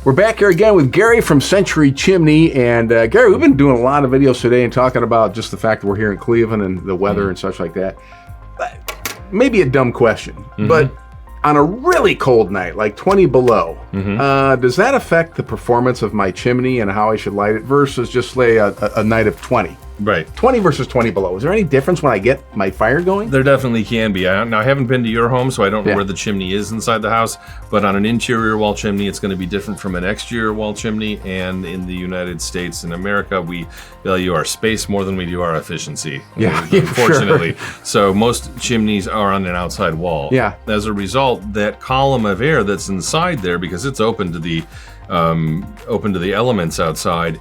We're back here again with Gary from Century Chimney. And Gary, we've been doing a lot of videos today and talking about just the fact that we're here in Cleveland and the weather and such like that. Maybe a dumb question, but on a really cold night, like 20 below, does that affect the performance of my chimney and how I should light it versus just say a night of 20? Right. 20 versus 20 below. Is there any difference when I get my fire going? There definitely can be. Now, I haven't been to your home, so I don't know where the chimney is inside the house, but on an interior wall chimney, it's going to be different from an exterior wall chimney, and in the United States and America, we value our space more than we do our efficiency, unfortunately. Sure. So most chimneys are on an outside wall. Yeah. As a result, that column of air that's inside there, because it's open to the elements outside,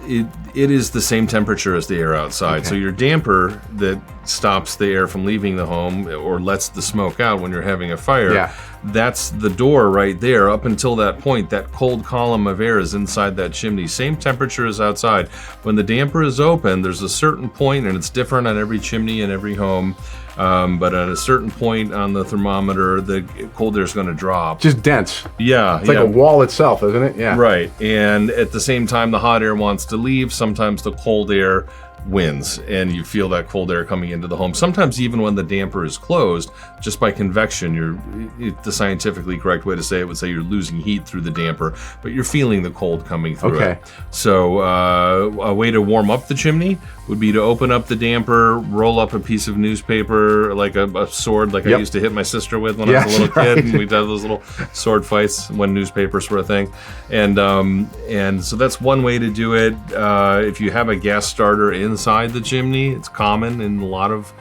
it is the same temperature as the air outside. So your damper that stops the air from leaving the home or lets the smoke out when you're having a fire, that's the door right there. Up until that point, that cold column of air is inside that chimney. Same temperature as outside. When the damper is open, there's a certain point, and it's different on every chimney and every home, but at a certain point on the thermometer, the cold air is going to drop. Just dense. Yeah. It's like a wall itself, isn't it? Yeah. Right. And at the same time, the hot air wants to leave. Sometimes the cold air wins, and you feel that cold air coming into the home. Sometimes even when the damper is closed, just by convection, the scientifically correct way to say it would say you're losing heat through the damper, but you're feeling the cold coming through it. So a way to warm up the chimney would be to open up the damper, roll up a piece of newspaper, like a sword, like I used to hit my sister with when I was a little kid, and we'd have those little sword fights when newspapers were a thing. And so that's one way to do it. If you have a gas starter inside the chimney, it's common in a lot of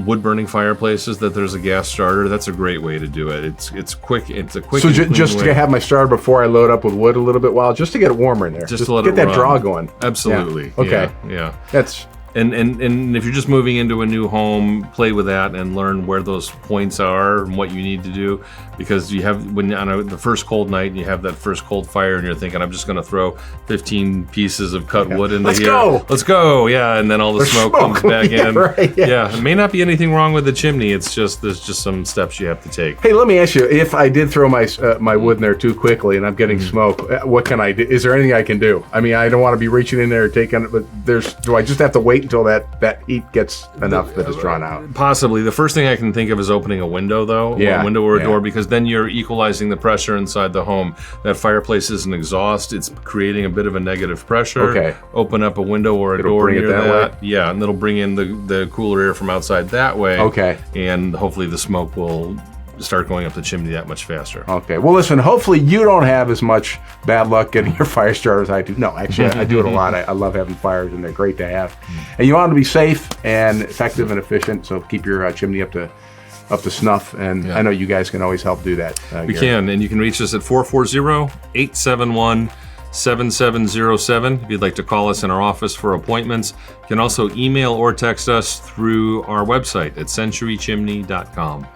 wood-burning fireplaces that there's a gas starter. That's a great way to do it. It's quick. It's a quick. So just to have my starter before I load up with wood a little bit while, just to get it warmer in there. Just to let get it that run. draw going. Absolutely. Yeah. Okay. Yeah. That's. And if you're just moving into a new home, play with that and learn where those points are and what you need to do, because you have the first cold night and you have that first cold fire and you're thinking, I'm just going to throw 15 pieces of cut wood into here. Let's go. Yeah, and then all the smoke comes back in. It may not be anything wrong with the chimney. It's just there's just some steps you have to take. Hey, let me ask you: if I did throw my wood in there too quickly and I'm getting smoke, what can I do? Is there anything I can do? I mean, I don't want to be reaching in there taking it, but do I just have to wait until that heat gets enough that it's drawn out? Possibly. The first thing I can think of is opening a window, though. A window or a door, because then you're equalizing the pressure inside the home. That fireplace is an exhaust. It's creating a bit of a negative pressure. Open up a window or a door near that. Yeah, and it'll bring in the cooler air from outside that way. And hopefully the smoke will start going up the chimney that much faster. Okay. Well, listen, hopefully you don't have as much bad luck getting your fire starter as I do. No, actually, I do it a lot. I love having fires, and they're great to have. And you want them to be safe and effective and efficient, so keep your chimney up to snuff. And I know you guys can always help do that. We can, and you can reach us at 440-871-7707 if you'd like to call us in our office for appointments. You can also email or text us through our website at centurychimney.com.